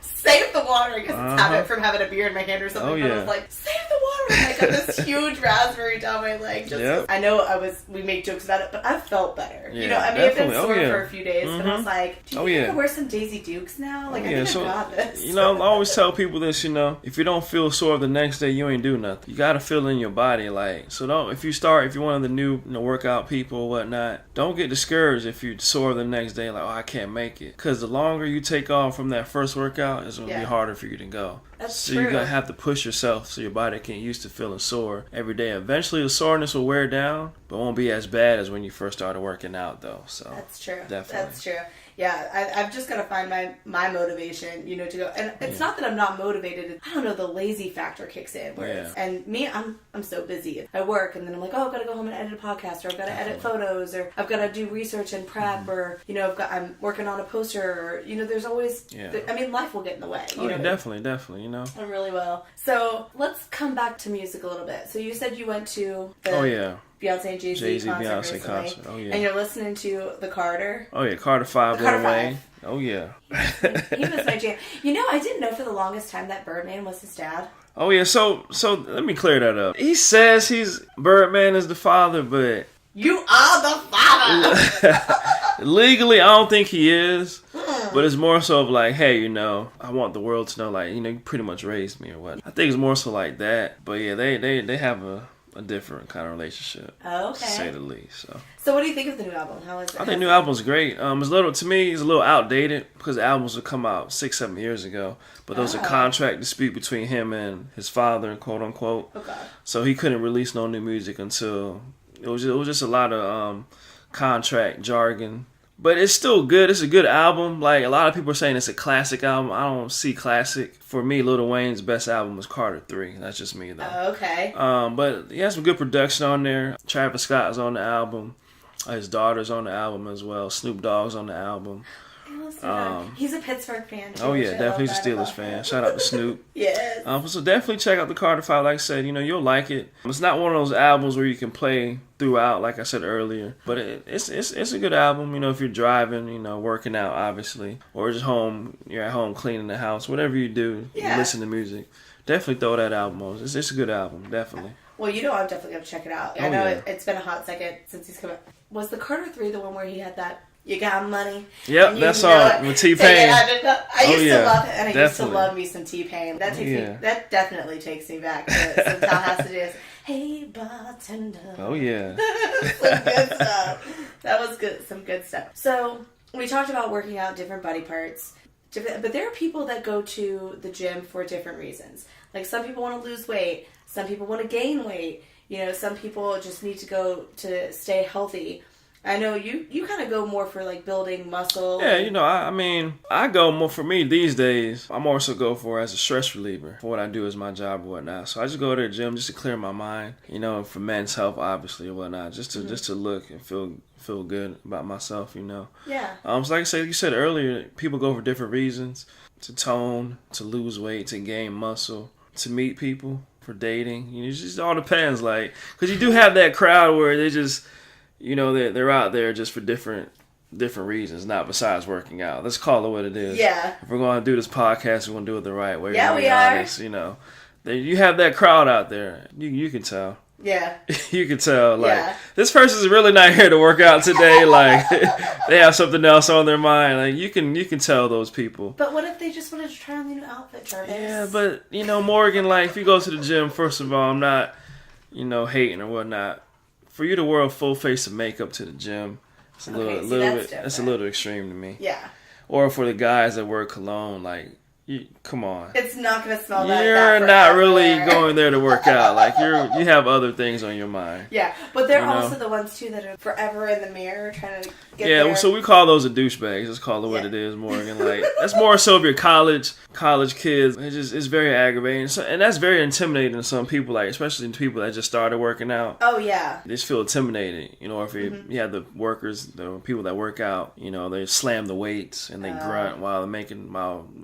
save the water. I guess it's habit from having a beer in my hand or something. But I was like, save the water. And I got this huge raspberry down my leg. I know we made jokes about it, but I felt better. Yeah, you know, I mean, I've been sore for a few days, but I was like, do you think I can wear some Daisy Dukes now? Like, I think I got this. You know, I always tell people this, you know, if you don't feel sore the next day, you ain't do nothing. You got to feel it in your body, like, so if you're one of the new, you know, workout people or whatnot, don't get discouraged if you're sore the next day, like, oh, I can't make it. Because the longer you take off from that first workout, it's going to be harder for you to go. That's true. So you're going to have to push yourself so your body can get used to feeling sore every day. Eventually, the soreness will wear down, but won't be as bad as when you first started working out, though. So that's true. Definitely. That's true. Yeah, I've just got to find my motivation, you know, to go. And it's not that I'm not motivated. I don't know, the lazy factor kicks in. And me, I'm so busy. I work, and then I'm like, oh, I've got to go home and edit a podcast, or I've got to edit photos, or I've got to do research and prep, or, you know, I'm working on a poster, or, you know, there's always, I mean, life will get in the way. You know? Definitely, you know. I really will. So let's come back to music a little bit. So you said you went to the Beyonce and Jay-Z concert recently. Oh, yeah. And you're listening to the Carter. Oh, yeah. Carter 5, Lil Wayne. Oh, yeah. He was my jam. You know, I didn't know for the longest time that Birdman was his dad. Oh, yeah. So let me clear that up. He says Birdman is the father, but... You are the father! Legally, I don't think he is. But it's more so of like, hey, you know, I want the world to know, like, you know, you pretty much raised me or what. I think it's more so like that. But, yeah, they have a different kind of relationship, to say the least. So what do you think of the new album? How is it? I think the new album's great. To me, it's a little outdated because the albums would come out 6-7 years ago. But there was a contract dispute between him and his father, quote unquote. Okay. So he couldn't release no new music until it was just a lot of contract jargon. But it's still good. It's a good album. Like, a lot of people are saying it's a classic album. I don't see classic. For me, Lil Wayne's best album was Carter 3. That's just me, though. Oh, okay. But he has some good production on there. Travis Scott is on the album. His daughter's on the album as well. Snoop Dogg's on the album. He's a Pittsburgh fan too. Oh yeah, definitely he's a Steelers fan. Shout out to Snoop. Yes. So definitely check out the Carter 5. Like I said, you know, you'll like it. It's not one of those albums where you can play throughout, like I said earlier. But it's a good album. You know, if you're driving, you know, working out, obviously, or just home, you're at home cleaning the house, whatever you do, you listen to music. Definitely throw that album on. It's a good album, definitely. Well, you know, I'm definitely gonna check it out. I know it's been a hot second since he's come out. Was the Carter 3 the one where he had that? You got money. Yep, that's all. With T-Pain. I used to love it, and I used to love me some T-Pain. That takes me. That definitely takes me back to some Tallahassee. Hey, bartender. Oh yeah. Some good stuff. That was good. Some good stuff. So we talked about working out different body parts, but there are people that go to the gym for different reasons. Like, some people want to lose weight. Some people want to gain weight. You know, some people just need to go to stay healthy. I know you kind of go more for, like, building muscle. Yeah, you know, I mean, I go more, for me these days, I more so go for as a stress reliever for what I do as my job or whatnot. So I just go to the gym just to clear my mind, you know, for men's health, obviously, or whatnot, just to look and feel good about myself, you know. Yeah. So like I said, you said earlier, people go for different reasons: to tone, to lose weight, to gain muscle, to meet people, for dating. You know, it just all depends, like, because you do have that crowd where they just, you know, they're out there just for different reasons, not besides working out. Let's call it what it is. Yeah. If we're going to do this podcast, we're going to do it the right way. Yeah, we are. Honest, you know, you have that crowd out there. You can tell. Yeah. You can tell, like, this person's really not here to work out today. Like, they have something else on their mind. Like, you can tell those people. But what if they just wanted to try on the new outfit, Jarvis? Yeah, but, Morgan, like, if you go to the gym, first of all, I'm not, hating or whatnot. For you to wear a full face of makeup to the gym, it's a that's a little extreme to me. Yeah. Or for the guys that wear cologne, like, come on. It's not going to smell that. You're not really going there to work out. Like, you have other things on your mind. Yeah, but they're also the ones, too, that are forever in the mirror trying to get there. Yeah, so we call those a douchebags. Let's call it what it is, Morgan. Like, that's more so if you're college kids. It's very aggravating. So, and that's very intimidating to some people, like, especially to people that just started working out. Oh, yeah. They just feel intimidated. If you have the workers, the people that work out, they slam the weights and they grunt while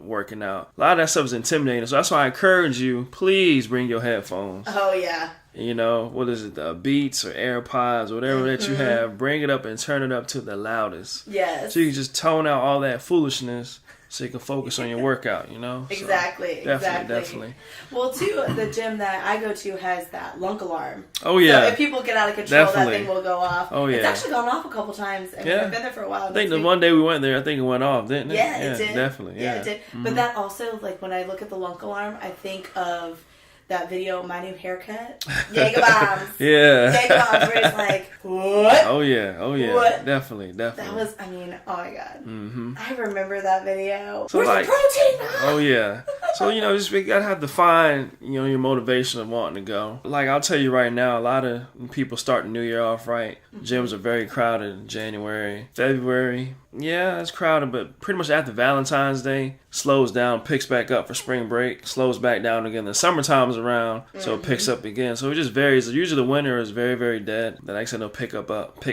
working out. A lot of that stuff is intimidating. So that's why I encourage you, please bring your headphones. Oh, yeah. What is it, the Beats or AirPods, whatever that you have, bring it up and turn it up to the loudest. Yes. So you can just tone out all that foolishness so you can focus on your workout, Exactly, so, definitely. Well, too, the gym that I go to has that lunk alarm. Oh, yeah. So if people get out of control, that thing will go off. Oh, yeah. It's actually gone off a couple times. I mean, I've been there for a while. I think the one day we went there, I think it went off, didn't it? Yeah, it did. Definitely, yeah. It did. Mm-hmm. But that also, like, when I look at the lunk alarm, I think of that video, My New Haircut. Jaeger bombs. Yeah. Jaeger bombs, where it's like, what? Oh, yeah. What? Definitely. That was, oh my God. Mm-hmm. I remember that video. So, where's the protein? Oh, yeah. So, just you gotta have to find, your motivation of wanting to go. Like, I'll tell you right now, a lot of people start the new year off right. Gyms are very crowded in January, February. Yeah, it's crowded, but pretty much after Valentine's Day, slows down, picks back up for spring break, slows back down again. The summertime's around, so it picks up again. So it just varies. Usually the winter is very, very dead. Then like I said, they'll pick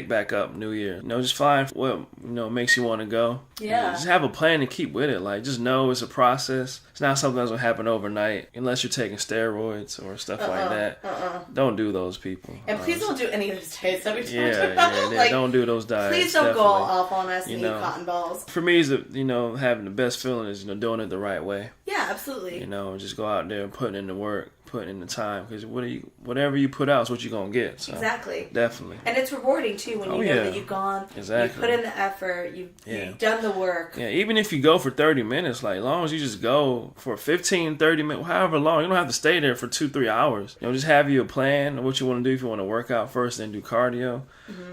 back up New Year. Just find what makes you want to go. Yeah. Just have a plan and keep with it. Like, just know it's a process. It's not something that's gonna happen overnight, unless you're taking steroids or stuff like that. Don't do those people. And please don't do any of those diets that we talked about. Yeah, don't do those diets. Please don't go off on us and eat cotton balls. For me, having the best feeling is doing it the right way. Yeah, absolutely. Just go out there and put in the work, put in the time, because whatever you put out is what you're gonna get. So, exactly. Definitely. And it's rewarding too when you know that you've gone, you put in the effort, you've done the work. Yeah, even if you go for 30 minutes, like, as long as you just go for 15, 30 minutes, however long, you don't have to stay there for 2-3 hours. Just have you a plan of what you want to do. If you want to work out first, then do cardio.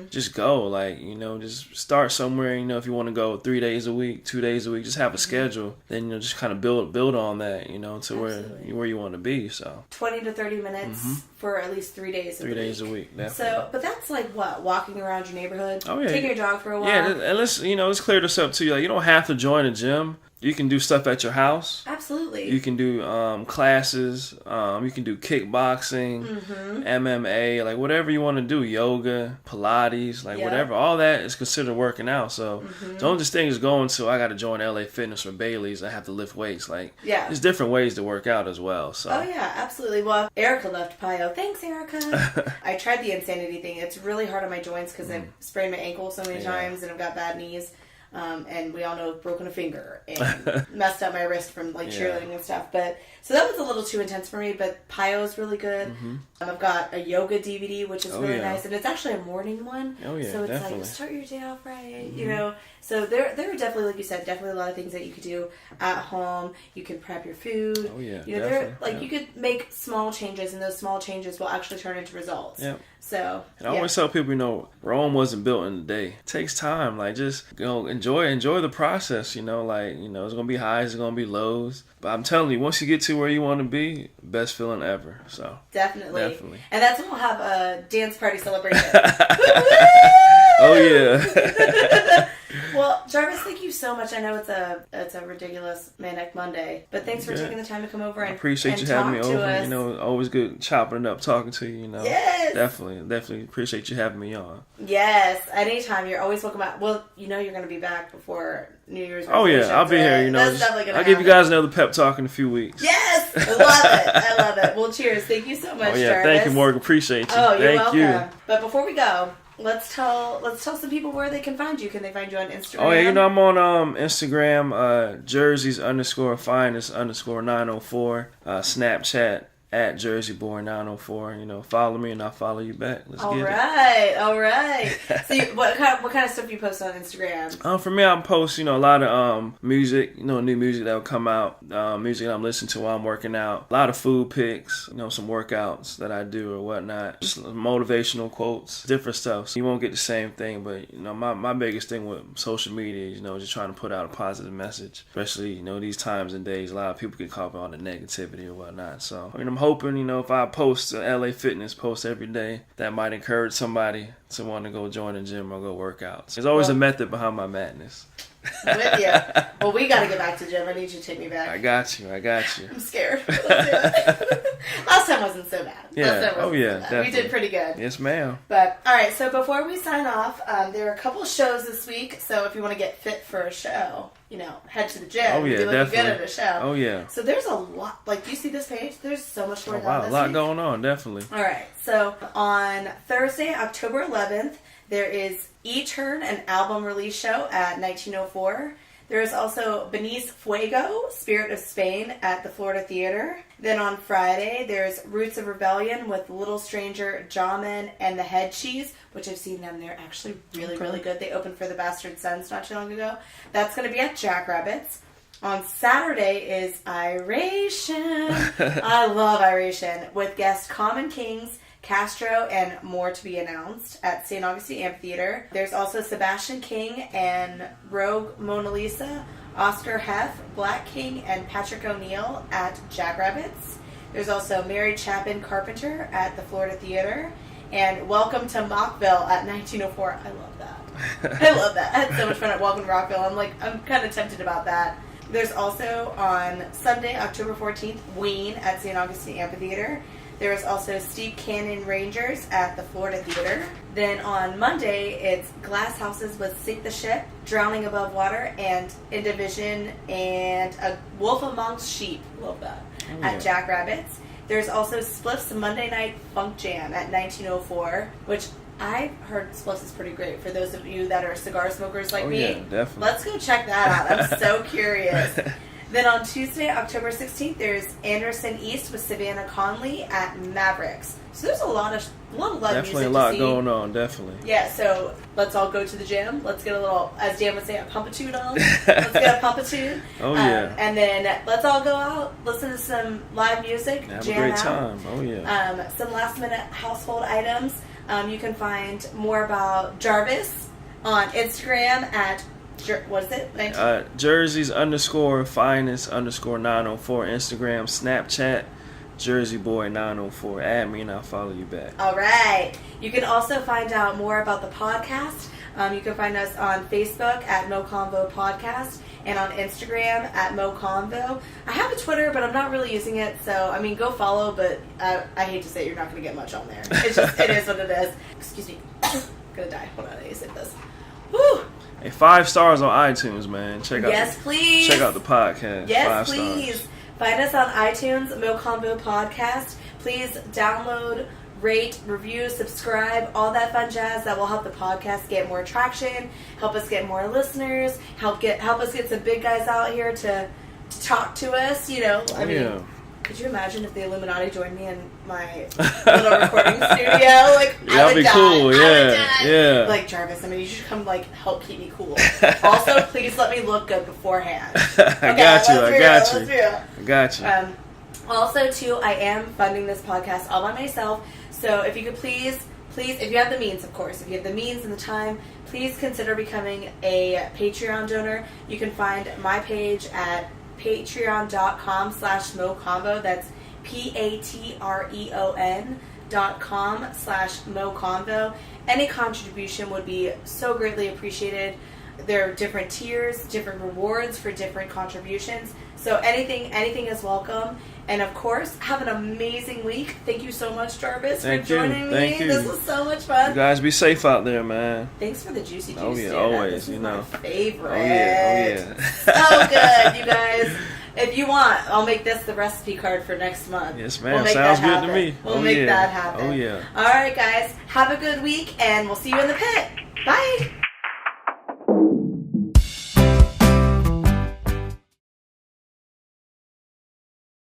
Just go, like, just start somewhere. If you want to go 3 days a week, 2 days a week, just have a schedule. Then just kind of build on that, to where you want to be. So 20 to 30 minutes for at least 3 days. 3 days a week, definitely. So, but that's like what, walking around your neighborhood, oh yeah, taking a jog for a while. Yeah, and let's clear this up too. Like, you don't have to join a gym. You can do stuff at your house. Absolutely. You can do classes. You can do kickboxing, MMA, like whatever you want to do. Yoga, Pilates, like whatever. All that is considered working out. So don't just think is going to, I got to join LA Fitness or Bailey's. I have to lift weights. Like, there's different ways to work out as well. So. Oh yeah, absolutely. Well, Erica left Pio. Thanks, Erica. I tried the Insanity thing. It's really hard on my joints because I've sprained my ankle so many times and I've got bad knees. And we all know I've broken a finger and messed up my wrist from cheerleading and stuff. But so that was a little too intense for me. But Pio is really good. I've got a yoga DVD, which is really nice, and it's actually a morning one. Oh yeah, so it's definitely. like start your day off right, So there are definitely, like you said, definitely a lot of things that you could do at home. You can prep your food. Oh yeah, you could make small changes, and those small changes will actually turn into results. Yeah. So, and I always tell people, Rome wasn't built in a day. It takes time. Like, just enjoy the process. It's gonna be highs, it's gonna be lows. But I'm telling you, once you get to where you want to be, best feeling ever. So definitely. And that's when we'll have a dance party celebration. Oh yeah. Well, Jarvis, thank you so much. I know it's a ridiculous Manic Monday, but thanks for taking the time to come over and I appreciate you having me over. Always good chopping it up, talking to you. Yes. Definitely appreciate you having me on. Yes, anytime. You're always welcome back. Well, you're going to be back before New Year's. Oh yeah, I'll be here. That's definitely gonna I'll give you guys another pep talk in a few weeks. Yes, I love it. Well, cheers. Thank you so much, Jarvis. Thank you, Morgan. Appreciate you. Oh, you're Thank welcome. You. But before we go, let's tell some people where they can find you. Can they find you on Instagram? Oh yeah, I'm on Instagram, jerseys_finest_904, Snapchat at Jersey Boy 904. You know, follow me and I'll follow you back. Let's All get right. So, what kind of stuff do you post on Instagram? For me, I post, a lot of music, new music that will come out, music that I'm listening to while I'm working out, a lot of food pics, some workouts that I do or whatnot, just motivational quotes, different stuff. So you won't get the same thing, but my biggest thing with social media is just trying to put out a positive message, especially these times and days. A lot of people get caught up on the negativity or whatnot. So I'm hoping if I post LA Fitness post every day, that might encourage somebody to want to go join the gym or go work out. There's always a method behind my madness. I'm with you. Well, we got to get back to gym. I need you to take me back. I got you. I'm scared. Let's do it. Last time wasn't so bad. Yeah. Definitely. We did pretty good. Yes, ma'am. But, all right, so before we sign off, there are a couple shows this week. So if you want to get fit for a show, head to the gym. Oh, yeah, be looking definitely. good at a show. Oh, yeah. So there's a lot. Like, do you see this page? There's so much going on this a lot week. going on, definitely. All right. So on Thursday, October 11th, there is E-Turn, an album release show at 1904. There is also Beneath Fuego, Spirit of Spain at the Florida Theater. Then on Friday, there's Roots of Rebellion with Little Stranger, Jamin, and the Head Cheese, which I've seen them. They're actually really, really good. They opened for the Bastard Sons not too long ago. That's going to be at Jackrabbits. On Saturday is Iration. I love Iration, with guest Common Kings, Castro, and more to be announced at St. Augustine Amphitheater. There's also Sebastian King and Rogue Mona Lisa, Oscar Heff, Black King, and Patrick O'Neill at Jackrabbits. There's also Mary Chapin Carpenter at the Florida Theater. And Welcome to Mockville at 1904. I love that. I love that. I had so much fun at Welcome to Rockville. I'm kind of tempted about that. There's also on Sunday, October 14th, Ween at St. Augustine Amphitheater. There is also Steep Canyon Rangers at the Florida Theater. Then on Monday, it's Glass Houses with Sink the Ship, Drowning Above Water, and In Division, and A Wolf Amongst Sheep. Love that. At Jackrabbits. There's also Spliff's Monday Night Funk Jam at 1904, which I've heard Spliff's is pretty great for those of you that are cigar smokers like me. Yeah, definitely. Let's go check that out. I'm so curious. Then on Tuesday, October 16th, there's Anderson East with Savannah Conley at Mavericks. So there's a lot of live definitely music a lot to see. going on, definitely. Yeah, so let's all go to the gym. Let's get a little, as Dan would say, a pump-a-tude on. Let's get a pump-a-tude. Oh, yeah. And then let's all go out, listen to some live music, Have jam a great out. time. Oh, yeah. Some last-minute household items. You can find more about Jarvis on Instagram at what is it? Jersey's _finest _904 Instagram, Snapchat, Jersey Boy 904. Add me and I'll follow you back. All right. You can also find out more about the podcast. You can find us on Facebook at Moe Convo Podcast and on Instagram at Moe Convo. I have a Twitter, but I'm not really using it. So, go follow, but I hate to say you're not going to get much on there. It is what it is. Excuse me. I'm going to die. Hold on. I need to sip this. Woo! Hey, 5 stars on iTunes, man. Check please. Check out the podcast. Yes, 5 please. stars. Find us on iTunes, Moe Convo Podcast. Please download, rate, review, subscribe, all that fun jazz that will help the podcast get more traction, help us get more listeners, help us get some big guys out here to talk to us. Could you imagine if the Illuminati joined me in my little recording studio? I would be die. cool. Yeah. Like, Jarvis, you should come, help keep me cool. Also, please let me look good beforehand. I got you. Also, too, I am funding this podcast all by myself. So if you could please, if you have the means, of course, if you have the means and the time, please consider becoming a Patreon donor. You can find my page at patreon.com/Moe Convo. That's patreon.com/Moe Convo. Any contribution would be so greatly appreciated. There are different tiers, different rewards for different contributions. So anything is welcome. And of course, have an amazing week. Thank you so much, Jarvis, for joining me. Thank you. This was so much fun. You guys be safe out there, man. Thanks for the juicy juice. Oh yeah, dude. always. This is my favorite. Oh yeah. So good, you guys. If you want, I'll make this the recipe card for next month. Yes, ma'am. Sounds good to me. We'll make that happen. Oh yeah. All right, guys. Have a good week, and we'll see you in the pit. Bye.